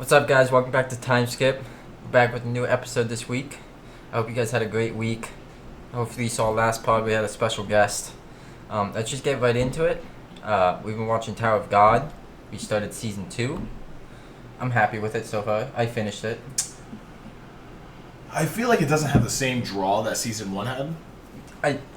What's up, guys? Welcome back to Time Skip. We're back with a new episode this week. I hope you guys had a great week. Hopefully you saw last pod. We had a special guest. Let's just get right into it. We've been watching Tower of God. We started season 2. I'm happy with it so far. I finished it. I feel like it doesn't have the same draw that season 1 had.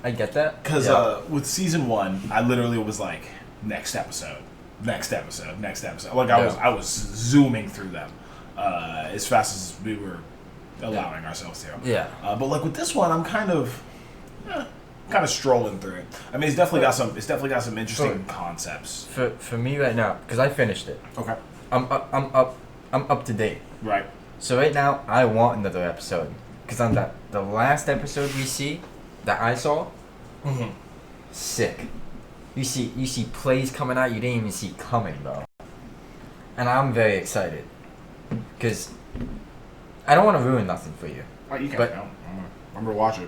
I get that. Because with season 1, I literally was like, next episode. Like I was zooming through them as fast as we were allowing ourselves to. Yeah. But like with this one, I'm kind of strolling through it. I mean, it's definitely got some interesting concepts. For me right now, because I finished it. Okay. I'm up to date. Right. So right now, I want another episode. Because on the last episode we see, that I saw, sick. You see plays coming out you didn't even see coming, bro. And I'm very excited. Because I don't want to ruin nothing for you. You can. But I'm going to watch it.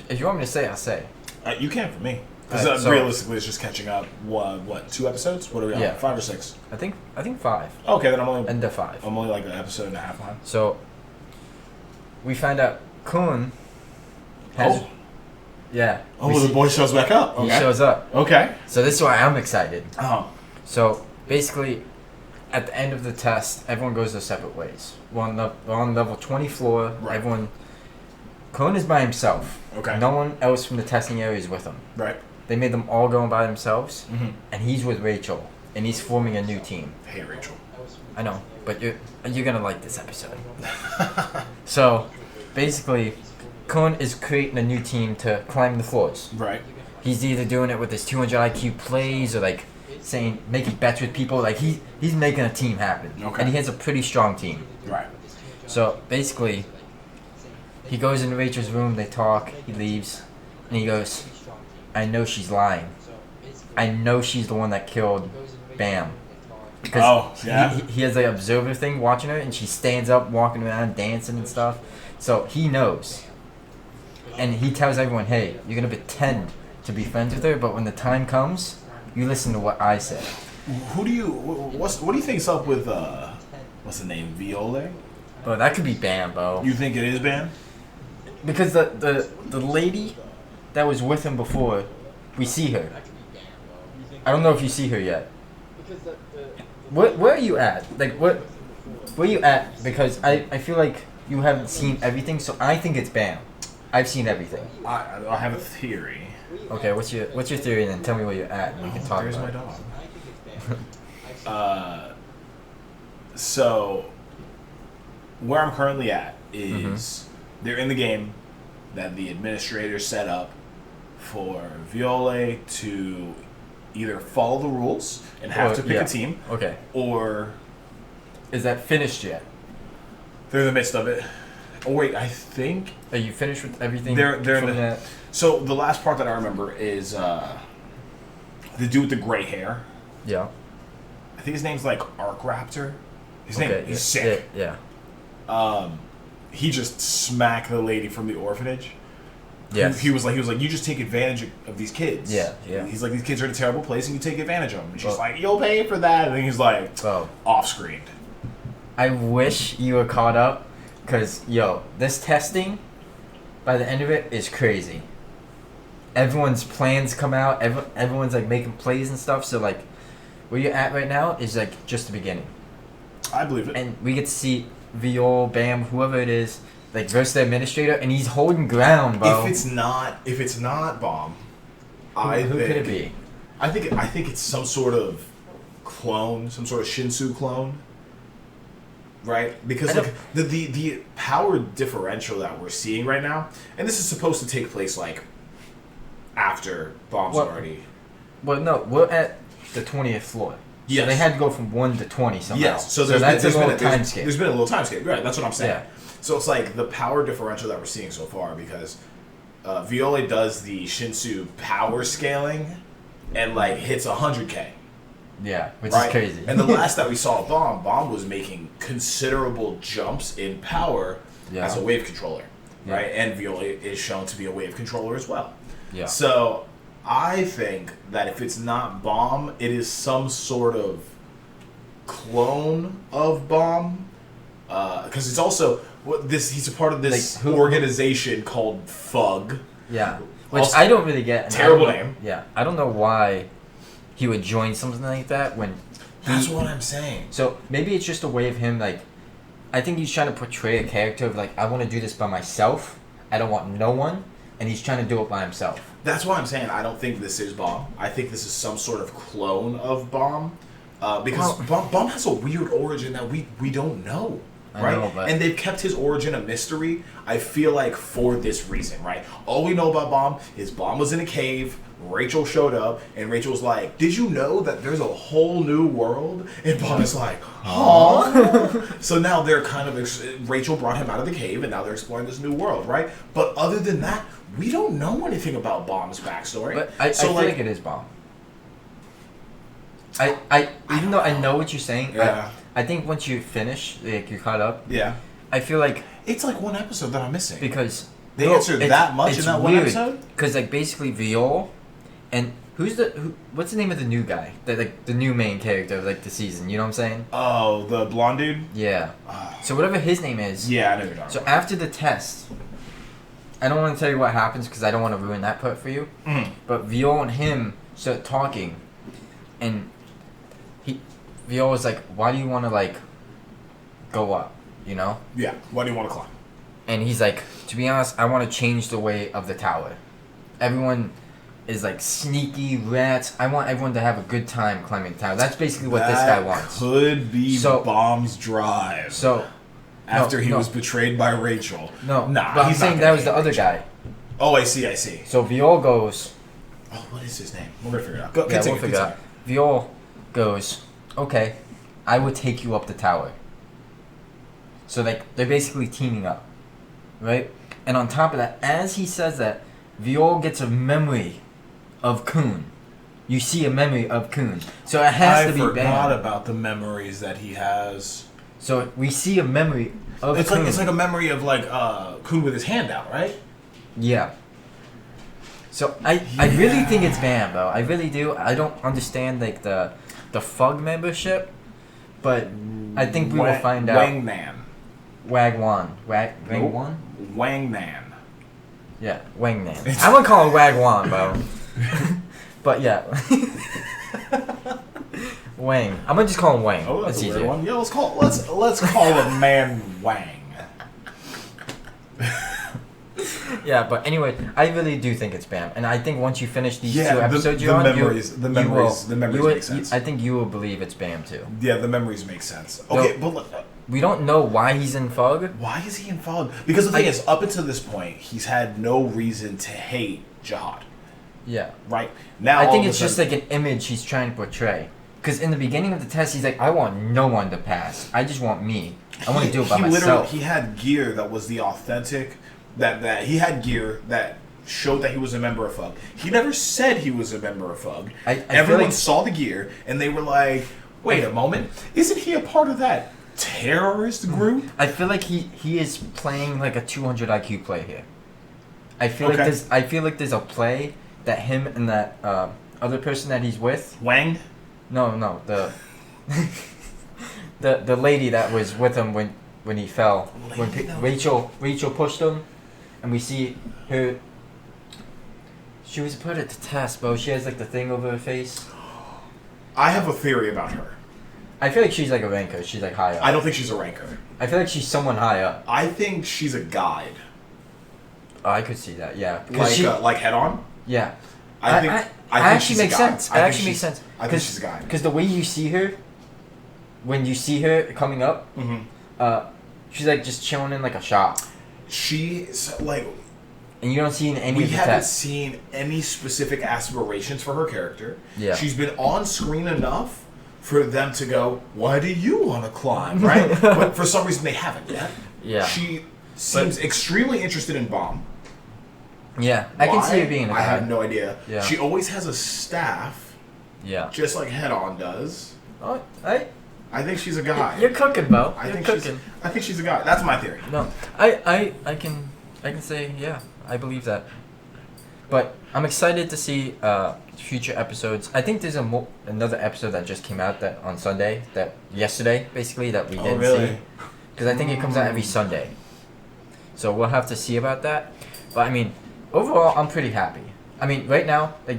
If you want me to say, I'll say. You can for me. Because realistically, it's just catching up. What, 2 episodes? What are we on? Yeah. 5 or 6? I think 5. Okay, then I'm only... End of 5. I'm only like an episode and a half behind. So, we find out Kun has... Oh. Yeah. Oh, the boy shows back up. Okay. He shows up. Okay. So this is why I'm excited. Oh. So, basically, at the end of the test, everyone goes their separate ways. We're on level 20 floor. Right. Kun is by himself. Okay. No one else from the testing area is with him. Right. They made them all go by themselves, Mm-hmm. and he's with Rachel, and he's forming a new team. Hey, Rachel. I know, but you're gonna like this episode. So, basically, Kun is creating a new team to climb the floors. Right. He's either doing it with his 200 IQ plays or like saying making bets with people. Like he's making a team happen, Okay. and he has a pretty strong team. Right. So basically, he goes into Rachel's room. They talk. He leaves, and he goes, "I know she's lying. I know she's the one that killed Bam." Because he has the observer thing watching her, and she stands up, walking around, dancing and stuff. So he knows. And he tells everyone, hey, you're going to pretend to be friends with her, but when the time comes, you listen to what I say. What do you think's up with what's the name, Viole? Bro, that could be Bam, bro. You think it is Bam? Because the lady that was with him before, we see her. I don't know if you see her yet. Where are you at? Like, where are you at? Because I feel like you haven't seen everything, so I think it's Bam. I've seen everything. I have a theory. Okay, what's your theory, and then tell me where you're at, and we can talk There's about my dog. So, where I'm currently at is they're in the game that the administrator set up for Viole to either follow the rules and have to pick a team, Okay. or Is that finished yet? they're in the midst of it. Oh wait, I think Are you finished with everything? they're from in the, that? So the last part that I remember is the dude with the gray hair. Yeah. I think his name's like Arc Raptor. His name is sick. Yeah. He just smacked the lady from the orphanage. Yes. He was like, you just take advantage of these kids. Yeah. He's like, these kids are in a terrible place, and you take advantage of them. And she's like, you'll pay for that. And he's like, off screen. I wish you were caught up, because this testing, by the end of it, is crazy. Everyone's plans come out. Everyone's like making plays and stuff. So like, where you're at right now is like just the beginning. I believe it. And we get to see Viole, Bam, whoever it is, like versus the administrator, and he's holding ground, bro. If it's not Bomb, who could it be? I think it's some sort of clone, some sort of Shinsu clone. Right? Because like the power differential that we're seeing right now, and this is supposed to take place like after Bomb's already. Well, no, we're at the 20th floor. Yes. So they had to go from 1 to 20 somehow. Yes. So that's a little time skip. There's been a little time skip. Right. That's what I'm saying. Yeah. So it's like the power differential that we're seeing so far, because Viole does the Shinsu power scaling and like hits 100K. Yeah, which is crazy. And the last that we saw Bomb was making considerable jumps in power as a wave controller. Right? And Viole is shown to be a wave controller as well. Yeah. So I think that if it's not Bomb, it is some sort of clone of Bomb, because it's also he's a part of this Like, organization called Fug. Yeah, which Also, I don't really get. Terrible name. Yeah, I don't know why he would join something like that when. That's what I'm saying. So maybe it's just a way of him like. I think he's trying to portray a character of like I want to do this by myself. I don't want no one, and he's trying to do it by himself. That's why I'm saying I don't think this is Bomb. I think this is some sort of clone of Bomb, because Bomb has a weird origin that we don't know. Right? I know, but and they've kept his origin a mystery, I feel like, for this reason, right? All we know about Bomb is Bomb was in a cave, Rachel showed up, and Rachel's like, did you know that there's a whole new world? And Bomb is like, huh? So now they're kind of, Rachel brought him out of the cave, and now they're exploring this new world, right? But other than that, we don't know anything about Bomb's backstory. But I feel like it is Bomb. Even though I know what you're saying, yeah. I think once you finish, like you're caught up. Yeah. I feel like it's like one episode that I'm missing. Because they answered that much in that one episode? Because like basically Viole and what's the name of the new guy? The new main character of like the season, you know what I'm saying? Oh, the blonde dude? Yeah. So whatever his name is. Yeah, I know you're talking So about. after the test, I don't want to tell you what happens because I don't want to ruin that part for you. Mm. But Viole and him start talking, and Viole was like, "Why do you want to like go up?" You know? Yeah. Why do you want to climb? And he's like, "To be honest, I want to change the way of the tower. Everyone is like sneaky rats. I want everyone to have a good time climbing the tower." That's basically what this guy wants. Could be So- Bomb's drive. So after he no. was betrayed by Rachel. No, Nah, but I'm he's not saying gonna that was be the other Rachel. guy. Oh, I see. So Viole goes. Oh, what is his name? We're gonna figure it out. Go, Yeah, continue, we'll figure it out. Viole goes, "Okay, I will take you up the tower." So like they're basically teaming up, right? And on top of that, as he says that, Viole gets a memory of Kun. You see a memory of Kun, so it has to be I forgot Bam. about the memories that he has. So we see a memory of It's Kun. like a memory of like Kun with his hand out, right? Yeah. So I really think it's Bam though. I really do. I don't understand like the Fug membership, but I think we will find out. Wangman. Wagwan. Nope. Wagwan? Wangman. Yeah, Wangman. I'm gonna call him Wagwan, bro. But yeah. Wang. I'm gonna just call him Wang. Oh, that's That's a weird easier. one. Yeah, let's call a man Wang. Yeah, but anyway, I really do think it's Bam, and I think once you finish these Yeah, two episodes the you're on, memories make sense. I think you will believe it's Bam too. Yeah, the memories make sense. Okay, but look, We don't know why he's in Fug. why is he involved? Because the thing is, up until this point, he's had no reason to hate Jihad. Yeah. Right now, I all think of a it's just sudden- like an image he's trying to portray. Because in the beginning of the test, he's like, I want no one to pass. I just want me. I want to do it by myself. He had gear that was the authentic. That he had gear that showed that he was a member of Fug. He never said he was a member of Fug. I feel Everyone like- saw the gear and they were like, "Wait a moment, isn't he a part of that terrorist group?" I feel like he is playing like a 200 IQ play here. I feel Okay. like there's a play that him and that other person that he's with. Wang. No, the the lady that was with him when he fell. When Rachel pushed him, and we see her. She was put at the test, bro. She has like the thing over her face. I have a theory about her. I feel like she's like a ranker. She's like high up. I don't think she's a ranker. I feel like she's someone high up. I think she's a guide. Oh, I could see that. Yeah. 'Cause Like head on. Yeah. I think actually she's a makes guide. sense. It I think actually makes sense. I think she's a guide. Because the way you see her, when you see her coming up, she's like just chilling in like a shop, She's like. and you don't see in any We of the haven't tests. seen any specific aspirations for her character. Yeah. She's been on screen enough for them to go, why do you want to climb, right? But for some reason they haven't yet. Yeah. She seems extremely interested in Bomb. Yeah, I can see Why? her being a I guy. have no idea. Yeah. She always has a staff, Yeah. just like Head On does. Oh, I. I think she's a guy. You're cooking, Bo. I You're think cooking. she's a guy. That's my theory. No, I can say yeah. I believe that. But I'm excited to see future episodes. I think there's another episode that just came out that on Sunday, that yesterday basically, that we didn't see. Because I think it comes out every Sunday. So we'll have to see about that. But I mean, overall, I'm pretty happy. I mean, right now, like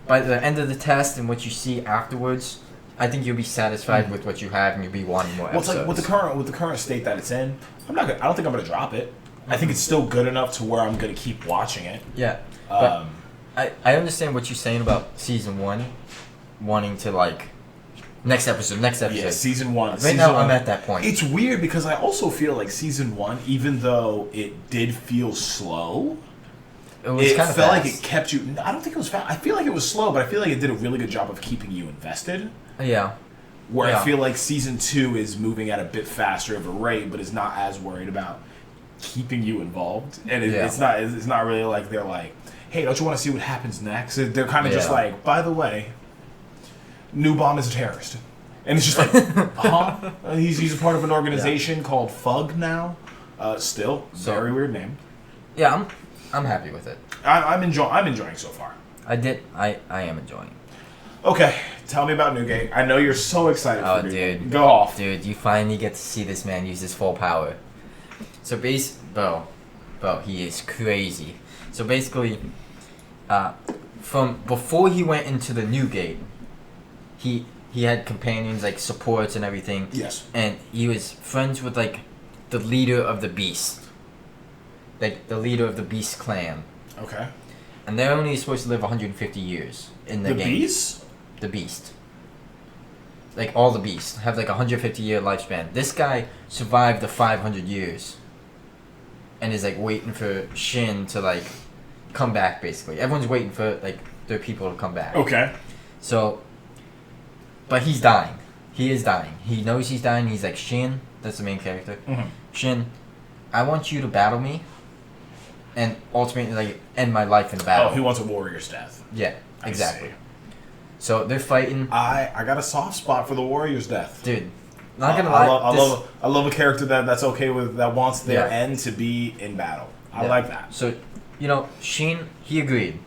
by the end of the test and what you see afterwards, I think you'll be satisfied with what you have and you'll be wanting more episodes. Well, it's like with the current state that it's in, I don't think I'm gonna drop it. I think it's still good enough to where I'm gonna keep watching it. Yeah. But I understand what you're saying about season 1 wanting to like next episode. Yeah, season 1. Right now I'm at that point. It's weird because I also feel like season 1, even though it did feel slow, it kind of felt fast. like it kept you. I don't think it was fast. I feel like it was slow, but I feel like it did a really good job of keeping you invested. Yeah. Where I feel like season 2 is moving at a bit faster of a rate, but is not as worried about keeping you involved. And it's not really like they're like, hey, don't you want to see what happens next? They're kind of just like, by the way, New Bomb is a terrorist. And it's just like, huh? He's a part of an organization called FUG now. Very weird name. Yeah, I'm happy with it. I'm enjoying so far. I am enjoying. Okay, tell me about Newgate. I know you're so excited for Newgate. Dude. Go off. Dude, you finally get to see this man use his full power. So bro, he is crazy. So basically, from before he went into the Newgate, he had companions, like supports and everything. Yes. And he was friends with like the leader of the Beast. Like the leader of the Beast clan. Okay. And they're only supposed to live 150 years in the game. The Beast? The Beast. Like all the Beasts have like 150-year lifespan. This guy survived the 500 years. And is like waiting for Shin to like come back basically. Everyone's waiting for like their people to come back. Okay. So, but he's dying. He is dying. He knows he's dying. He's like, Shin, that's the main character. Mm-hmm. Shin, I want you to battle me. And ultimately like end my life in battle. Oh, he wants a warrior's death. Yeah, exactly. I see. So they're fighting. I got a soft spot for the warrior's death. Dude, not gonna lie. I love a character that's okay with, that wants their Yeah. end to be in battle. I like that. So, Shin, he agreed.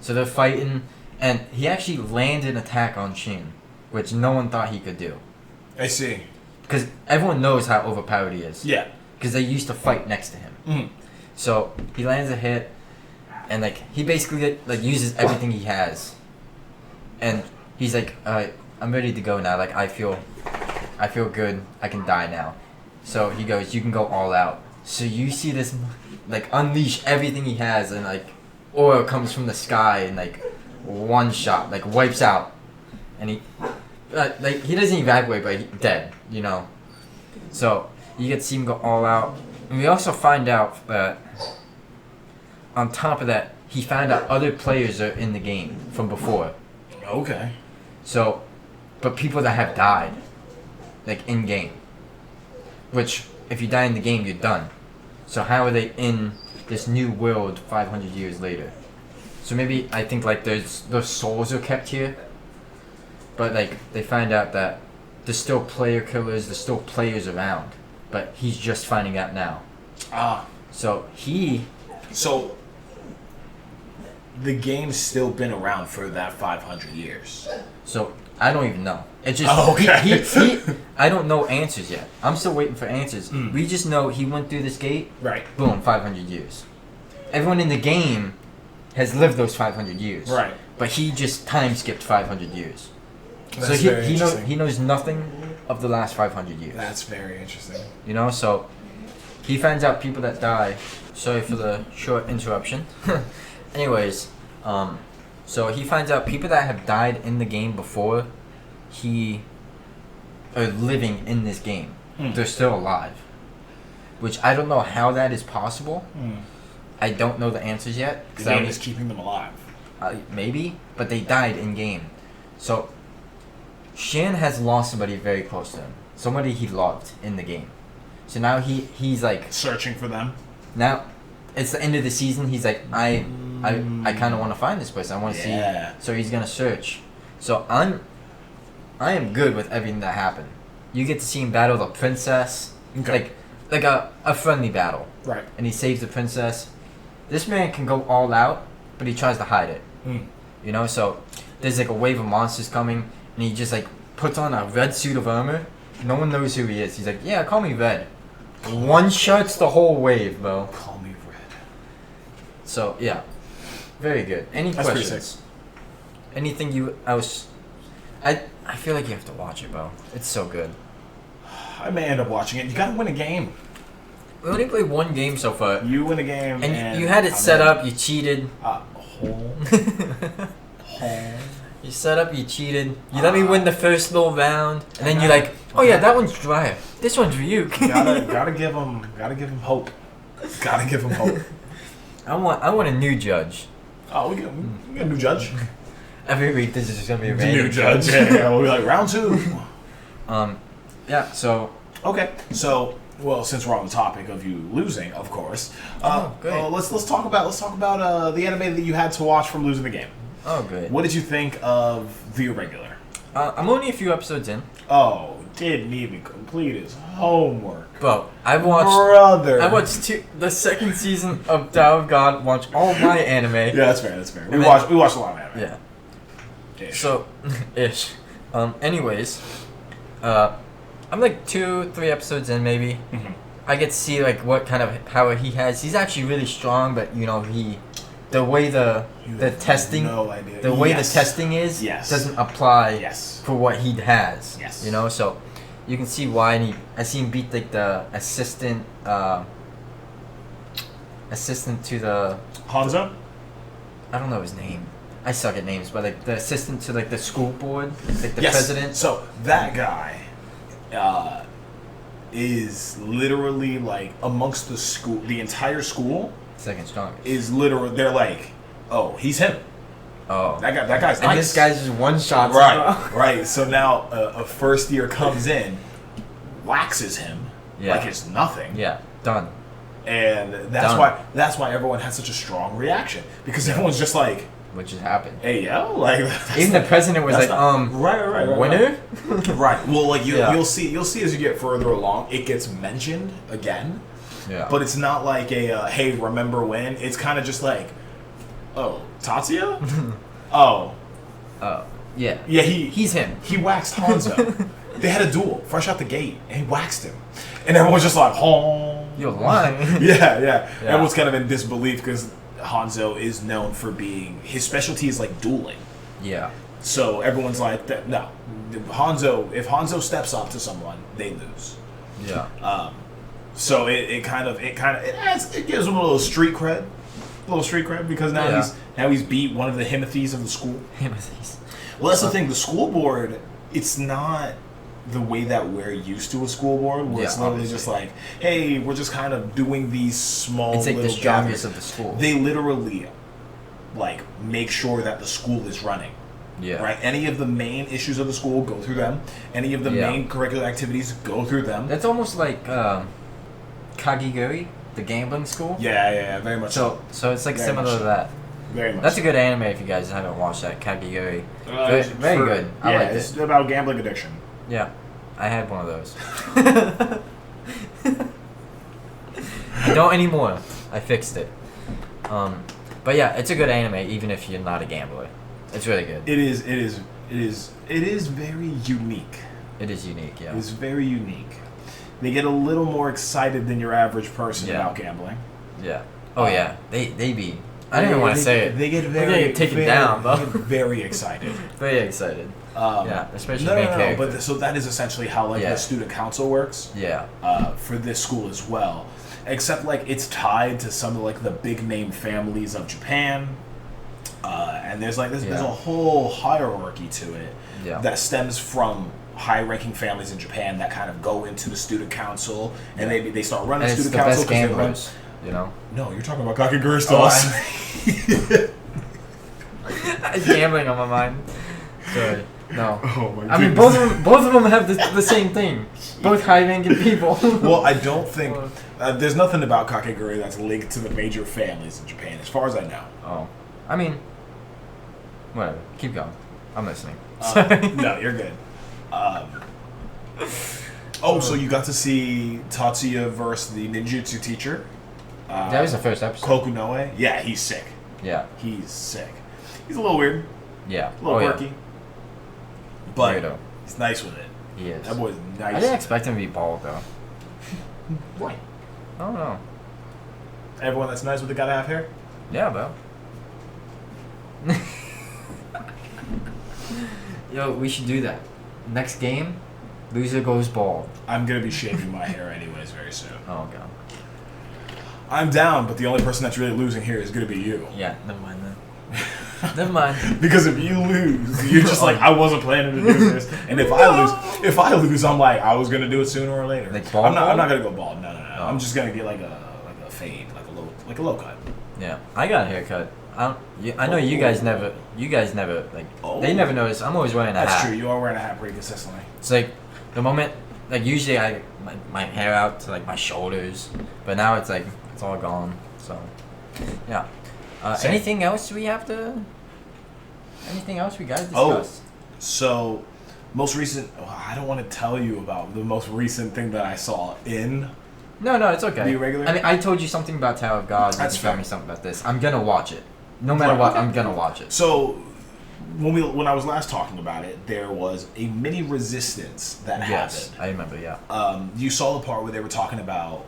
So they're fighting, and he actually landed an attack on Shin, which no one thought he could do. I see. Because everyone knows how overpowered he is. Yeah. Because they used to fight next to him. Mm-hmm. So he lands a hit, and like he basically like uses everything he has. And he's like, I'm ready to go now. Like I feel good. I can die now. So he goes, you can go all out. So you see this, like unleash everything he has, and like oil comes from the sky and like one shot, like wipes out, and he, like he doesn't evacuate, but he's dead. So you get to see him go all out. And we also find out that on top of that, he found out other players are in the game from before. Okay. So, but people that have died, like in game. Which, if you die in the game, you're done. So how are they in this new world 500 years later? So maybe I think like those souls are kept here. But like they find out that there's still player killers, there's still players around. But he's just finding out now. So the game's still been around for that 500 years. So I don't even know. It just he I don't know answers yet. I'm still waiting for answers. We just know he went through this gate. Right. Boom, 500 years. Everyone in the game has lived those 500 years. Right. But he just time skipped 500 years. That's so very interesting. he knows nothing of the last 500 years. That's very interesting. So he finds out people that die. Sorry for the short interruption. Anyways, so he finds out people that have died in the game before he are living in this game. They're still alive. Which I don't know how that is possible. I don't know the answers yet. The game is keeping them alive. Maybe, but they died in game. So Shin has lost somebody very close to him. Somebody he loved in the game. So now he's like searching for them. Now it's the end of the season. He's like, I kind of want to find this place. I want to see. So he's gonna search. So I am good with everything that happened. You get to see him battle the princess, like a friendly battle. Right. And he saves the princess. This man can go all out but he tries to hide it. You know, so there's like a wave of monsters coming, and he just like puts on a red suit of armor. No one knows who he is. He's like, yeah, call me Red. One shots the whole wave, bro. Call me Red. So yeah, very good. Any That's pretty questions? sick. Anything you else? I feel like you have to watch it, bro. It's so good. I may end up watching it. You gotta win a game. We only played one game so far, You win a game, and you had it set up. You cheated. Home. You set up. You cheated. You let me win the first little round, and then you're like, "Oh yeah, that one's dry. This one's for you." gotta give him hope. Gotta give him hope. I want a new judge. Oh, we get a new judge. Every week, this is just gonna be a It's a random new judge. Yeah, we'll be like round 2. Yeah. So. Okay. So, well, since we're on the topic of you losing, of course. Great. Let's talk about the anime that you had to watch from losing the game. Oh, good. What did you think of The Irregular? I'm only a few episodes in. Oh, didn't even complete his homework. Bro, I watched the second season of Tao of God. Watched all my anime. Yeah, that's fair. That's fair. We And watched a lot of anime. Yeah. Ish. So, ish. Anyways, I'm like 2-3 episodes in maybe. Mhm. I get to see like what kind of power he has. He's actually really strong, but you know the way the testing, no idea. the way Yes. the testing is, Yes. doesn't apply Yes. for what he has. Yes. You know, so you can see why. And I see him beat like the assistant to the. Hanzo? I don't know his name. I suck at names, but like the assistant to like the school board, like the Yes. president. So that guy is literally like amongst the school, the entire school Second strongest. is literally. They're like, oh, he's him. Oh. That guy's And nice. this guy's just one shot. Right, right. So now a first year comes in, waxes him Yeah. like it's nothing. Yeah. Done. And that's why everyone has such a strong reaction, because everyone's just like, What just happened? hey yo, like Even the president was like, right, winner? right. Well, like Yeah. you'll see as you get further along, it gets mentioned again, Yeah. but it's not like a hey, remember when? It's kind of just like, oh, Tatsuya, oh, yeah. yeah, He's him. he waxed Hanzo. They had a duel fresh out the gate, and he waxed him, and everyone's just like, oh, You're lying. yeah. Everyone's kind of in disbelief because Hanzo is known for being, his specialty is like dueling. Yeah. So everyone's like, no, if Hanzo steps up to someone, they lose. Yeah. So it gives him a little street cred, because now he's beat one of the Himothes of the school. Well, that's the thing. The school board, it's not the way that we're used to a school board, where it's literally just like, hey, we're just kind of doing these small. It's like little the strongest gatherings. of the school. They literally, like, make sure that the school is running. Yeah. Right. Any of the main issues of the school go through them. Any of the main curricular activities go through them. That's almost like Kagiguri, the gambling school. Yeah, very much. So it's like Very similar much to so. that. Very much. That's a good anime if you guys haven't watched that, Kagiguri. Very good. I Yeah, liked it's it. about gambling addiction. Yeah, I had one of those. I don't anymore. I fixed it. But yeah, it's a good anime even if you're not a gambler. It's really good. It is very unique. It is unique, yeah. It's very unique. They get a little more excited than your average person Yeah. about gambling. Yeah. Oh yeah. They be. I don't even want to say it. They get We're very gonna get taken down, they though. get very excited. Very excited. Yeah, especially no, main no, character. but so that is essentially how Yeah. the student council works. Yeah. For this school as well, except like it's tied to some of like the big name families of Japan, and there's a whole hierarchy to it that stems from high-ranking families in Japan that kind of go into the student council, and they start running And it's student the council best because they run. gamblers, you know. No, you're talking about Kakegurui stores. Gambling on my mind. Sorry. No. Oh my I mean, both of them have the same thing. Both high-ranking people. Well, I don't think there's nothing about Kakegurui that's linked to the major families in Japan, as far as I know. Oh, I mean, whatever. Keep going. I'm listening. No, you're good. So you got to see Tatsuya versus the ninjutsu teacher. That was the first episode. Kokunoe. Yeah, he's sick. Yeah. He's sick. He's a little weird, Yeah. a little quirky, but Weirdo. he's nice with it. He is. That boy's nice. I didn't expect him to be bald though. Why? I don't know. Everyone that's nice with it gotta have hair. Yeah, bro. Yo, we should do that. Next game, loser goes bald. I'm gonna be shaving my hair anyways very soon. Oh god. I'm down, but the only person that's really losing here is gonna be you. Yeah, never mind then. Never mind. Because if you lose, you're just like, I wasn't planning to do this. And if I lose, I'm like, I was gonna do it sooner or later. Like bald? I'm not gonna go bald. No. Oh. I'm just gonna get like a fade, like a low cut. Yeah, I got a haircut. I know you guys never like. Oh. They never notice. I'm always wearing a hat. That's true. You are wearing a hat pretty consistently. It's like the moment, like usually I my hair out to like my shoulders, but now it's like it's all gone. So, yeah. Same. Anything else we gotta discuss? So most recent. I don't want to tell you about the most recent thing that I saw in. No, it's okay. The irregular? I mean, I told you something about Tower of God. That's you told fair. me something about this. I'm gonna watch it. No matter Right, what, okay. I'm gonna watch it. So when I was last talking about it, there was a mini resistance that Yes, happened. I remember. Yeah. You saw the part where they were talking about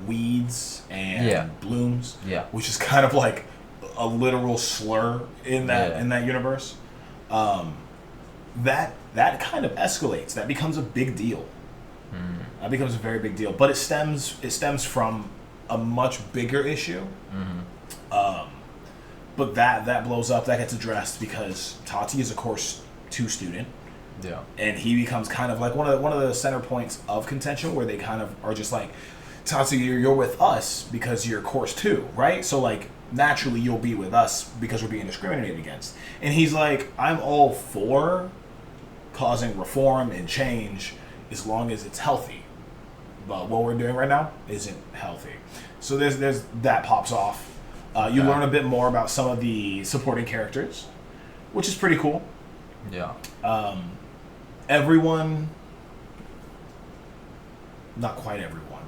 weeds and Yeah. blooms, Yeah. which is kind of like a literal slur in that Yeah. in that universe. That kind of escalates. That becomes a big deal. That becomes a very big deal. But it stems from a much bigger issue. But that blows up. That gets addressed because Tati is a course 2 student. Yeah. And he becomes kind of like one of the center points of contention, where they kind of are just like, Tatsu, you're with us because you're course 2, right? So like naturally you'll be with us because we're being discriminated against. And he's like, I'm all for causing reform and change as long as it's healthy. But what we're doing right now isn't healthy. So there's that pops off. You learn a bit more about some of the supporting characters, which is pretty cool. Yeah. Everyone, not quite everyone,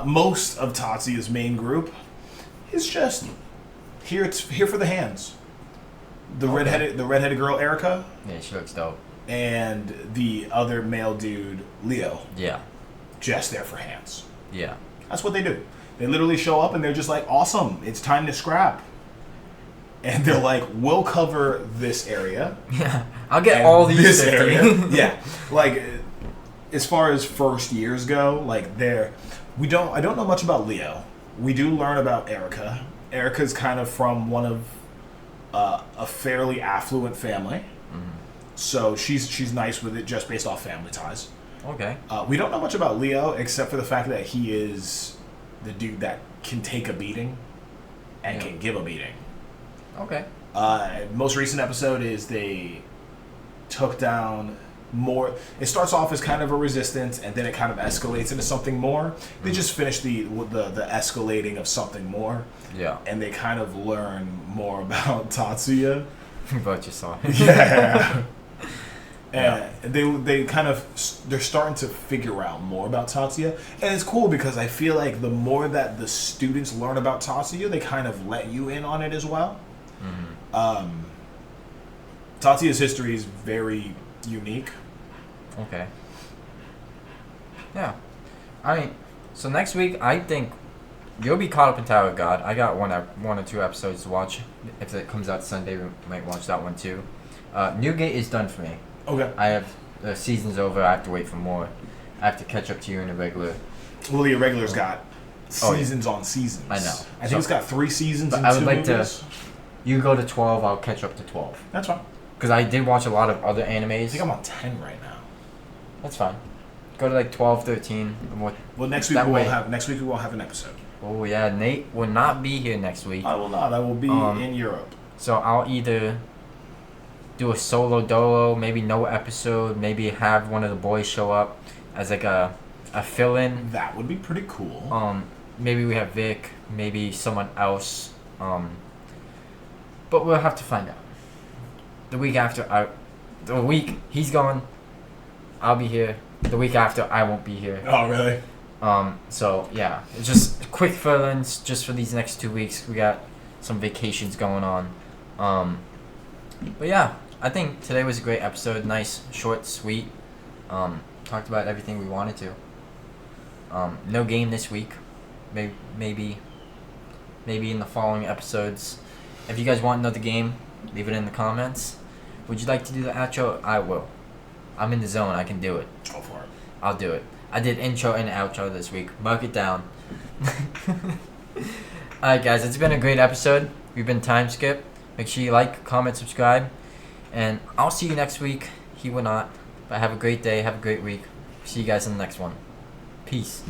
most of Tatsuya's main group is just here. It's here for the hands. The redheaded girl Erica, Yeah, she looks dope. and the other male dude Leo, Yeah. just there for hands. Yeah. That's what they do. They literally show up and they're just like, awesome, it's time to scrap. And they're like, we'll cover this area. Yeah. I'll get and all these this 50. area. Yeah. Like, as far as first years go, like I don't know much about Leo. We do learn about Erica. Erica's kind of from one of a fairly affluent family. So she's nice with it just based off family ties. Okay. We don't know much about Leo except for the fact that he is the dude that can take a beating and can give a beating. Okay. Most recent episode is they took down more. It starts off as kind of a resistance, and then it kind of escalates into something more. They just finished the escalating of something more, Yeah. and they kind of learn more about Tatsuya. But you saw. Yeah. And they kind of they're starting to figure out more about Tatsuya, and it's cool because I feel like the more that the students learn about Tatsuya, they kind of let you in on it as well. Tatsuya's history is very unique. Okay. Yeah. I mean, so next week I think you'll be caught up in Tower of God. I got one or two episodes to watch. If it comes out Sunday, we might watch that one too. Newgate is done for me. Okay. I have the season's over. I have to wait for more. I have to catch up to you in a regular. Well, the irregulars got Oh, yeah. seasons on seasons. I know. I think it's got 3 seasons But and I would 2 like movies. You go to 12. I'll catch up to 12. That's fine. Because I did watch a lot of other I animes. think I'm on 10 right now. That's fine. Go to like 12, 13. And what? Well, next week That we way- won't have. Next week we won't have an episode. Oh yeah, Nate will not be here next week. I will not. I will be in Europe. So I'll either do a solo dolo, maybe no episode, maybe have one of the boys show up as like a fill-in. That would be pretty cool. Maybe we have Vic, maybe someone else. But we'll have to find out. The week after, the week he's gone, I'll be here. The week after, I won't be here. Oh, really? So yeah, it's just quick fill-ins just for these next 2 weeks. We got some vacations going on. But yeah, I think today was a great episode. Nice, short, sweet. Talked about everything we wanted to. No game this week. Maybe in the following episodes. If you guys want another game, leave it in the comments. Would you like to do the outro? I will. I'm in the zone. I can do it. Go for it. I'll do it. I did intro and outro this week. Mark it down. Alright guys, it's been a great episode. We've been Time Skip. Make sure you like, comment, subscribe. And I'll see you next week. He will not. But have a great day. Have a great week. See you guys in the next one. Peace.